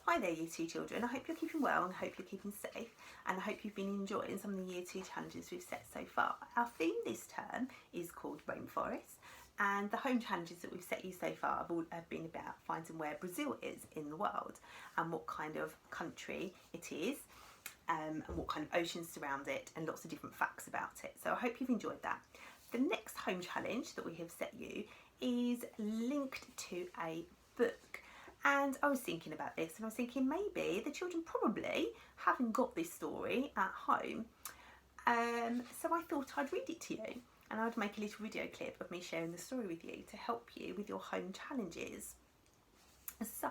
Hi there Year 2 children, I hope you're keeping well and I hope you're keeping safe, and I hope you've been enjoying some of the Year 2 challenges we've set so far. Our theme this term is called Rainforest, and the home challenges that we've set you so far have been about finding where Brazil is in the world and what kind of country it is, and what kind of oceans surround it, and lots of different facts about it. So I hope you've enjoyed that. The next home challenge that we have set you is linked to a book. And I was thinking about this and I was thinking maybe the children probably haven't got this story at home. So I thought I'd read it to you and I'd make a little video clip of me sharing the story with you to help you with your home challenges. So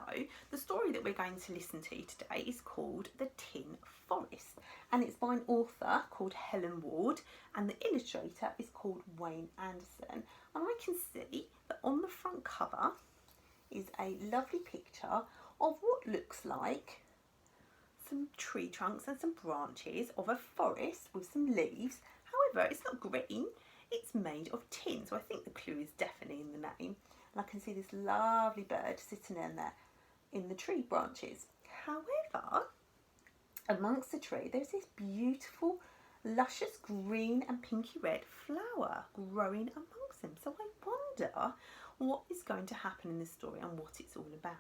the story that we're going to listen to today is called The Tin Forest, and it's by an author called Helen Ward and the illustrator is called Wayne Anderson. And I can see that on the front cover is a lovely picture of what looks like some tree trunks and some branches of a forest with some leaves. However, it's not green, it's made of tin, so I think the clue is definitely in the name. And I can see this lovely bird sitting in there in the tree branches. However, amongst the tree there's this beautiful luscious green and pinky red flower growing amongst them. So I wonder what is going to happen in this story and what it's all about.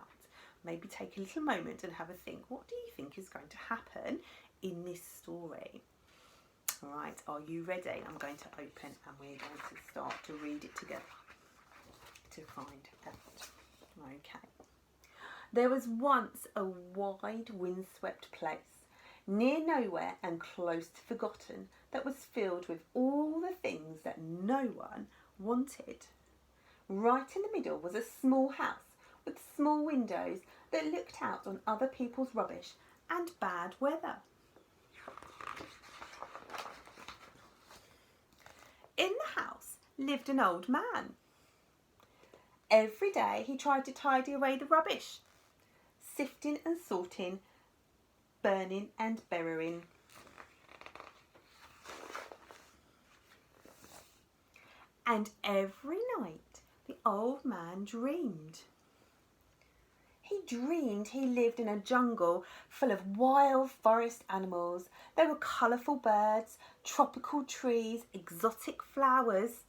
Maybe take a little moment and have a think. What do you think is going to happen in this story? All right, are you ready? I'm going to open and we're going to start to read it together to find out. Okay. There was once a wide windswept place, near nowhere and close to forgotten, that was filled with all the things that no one wanted. Right in the middle was a small house with small windows that looked out on other people's rubbish and bad weather. In the house lived an old man. Every day he tried to tidy away the rubbish, sifting and sorting, burning and burying. And every night the old man dreamed. He dreamed he lived in a jungle full of wild forest animals. There were colourful birds, tropical trees, exotic flowers,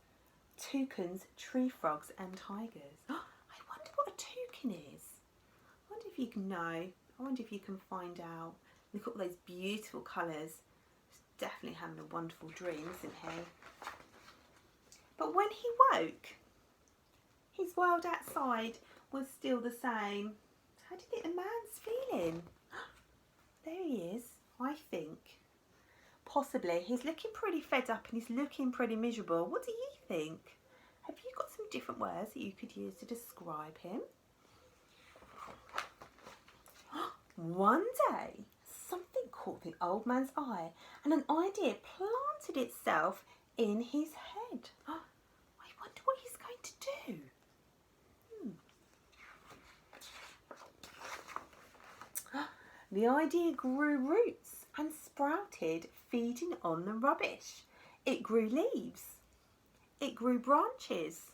toucans, tree frogs and tigers. I wonder what a toucan is. I wonder if you can know. I wonder if you can find out. Look at all those beautiful colours. He's definitely having a wonderful dream, isn't he? But when he woke, his world outside was still the same. How do you think the man's feeling? There he is, I think. Possibly. He's looking pretty fed up and he's looking pretty miserable. What do you think? Have you got some different words that you could use to describe him? One day, something caught the old man's eye and an idea planted itself in his head. I wonder what he's going to do. The idea grew roots and sprouted, feeding on the rubbish. It grew leaves. It grew branches.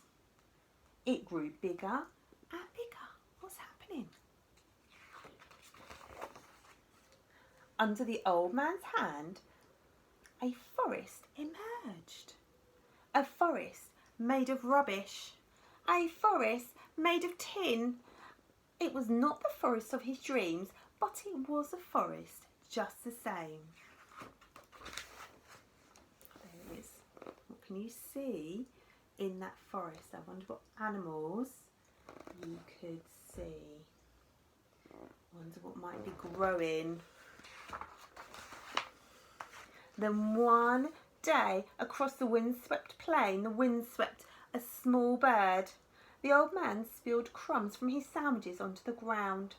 It grew bigger and bigger. What's happening? Under the old man's hand, a forest emerged. A forest made of rubbish. A forest made of tin. It was not the forest of his dreams, but it was a forest just the same. There it is. What can you see in that forest? I wonder what animals you could see. I wonder what might be growing. Then one day, across the windswept plain, the wind swept a small bird. The old man spilled crumbs from his sandwiches onto the ground.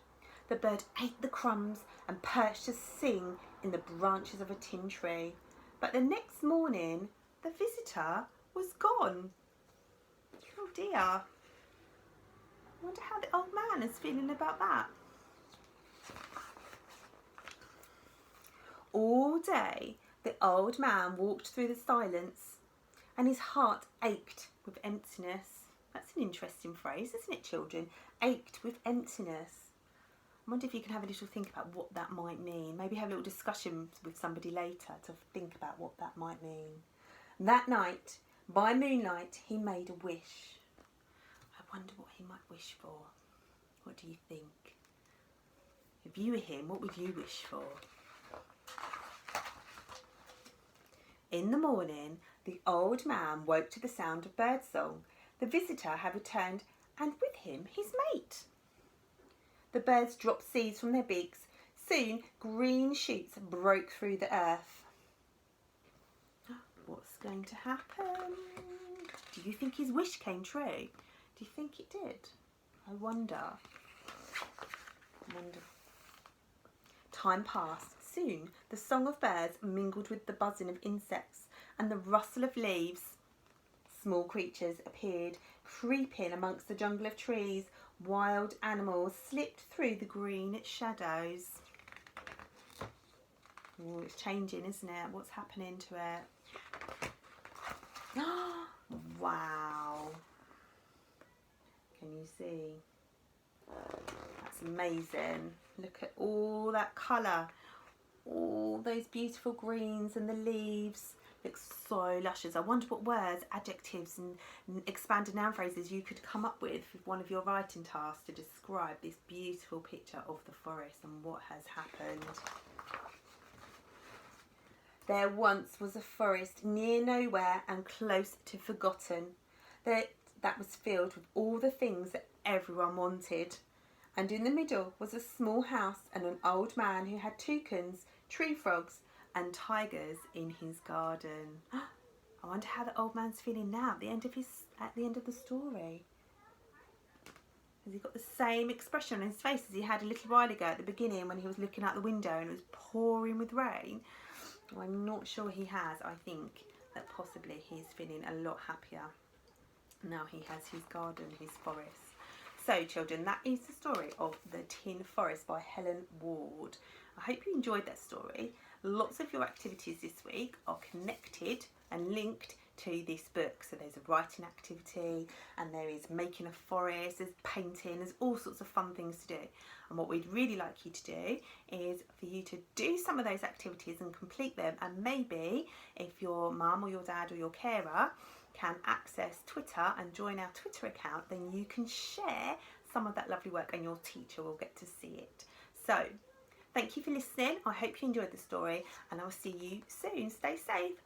The bird ate the crumbs and perched to sing in the branches of a tin tree. But the next morning, the visitor was gone. Oh dear. I wonder how the old man is feeling about that. All day, the old man walked through the silence and his heart ached with emptiness. That's an interesting phrase, isn't it, children? Ached with emptiness. I wonder if you can have a little think about what that might mean. Maybe have a little discussion with somebody later to think about what that might mean. That night, by moonlight, he made a wish. I wonder what he might wish for. What do you think? If you were him, what would you wish for? In the morning, the old man woke to the sound of birdsong. The visitor had returned, and with him his mate. The birds dropped seeds from their beaks. Soon, green shoots broke through the earth. What's going to happen? Do you think his wish came true? Do you think it did? I wonder. Time passed. Soon, the song of birds mingled with the buzzing of insects and the rustle of leaves. Small creatures appeared, creeping amongst the jungle of trees. Wild animals slipped through the green shadows. Oh, it's changing, isn't it? What's happening to it? Wow. Can you see? That's amazing. Look at all that colour. All those beautiful greens and the leaves. Looks so luscious. I wonder what words, adjectives and expanded noun phrases you could come up with one of your writing tasks to describe this beautiful picture of the forest and what has happened. There once was a forest near nowhere and close to forgotten. That was filled with all the things that everyone wanted. And in the middle was a small house and an old man who had toucans, tree frogs and tigers in his garden. I wonder how the old man's feeling now at the end of the story. Has he got the same expression on his face as he had a little while ago at the beginning when he was looking out the window and it was pouring with rain? Well, I'm not sure he has. I think that possibly he's feeling a lot happier now he has his garden, his forest. So children, that is the story of The Tin Forest by Helen Ward. I hope you enjoyed that story. Lots of your activities this week are connected and linked to this book. So there's a writing activity and there is making a forest, there's painting, there's all sorts of fun things to do. And what we'd really like you to do is for you to do some of those activities and complete them, and maybe if your mum or your dad or your carer can access Twitter and join our Twitter account, then you can share some of that lovely work and your teacher will get to see it. So thank you for listening. I hope you enjoyed the story and I'll see you soon. Stay safe.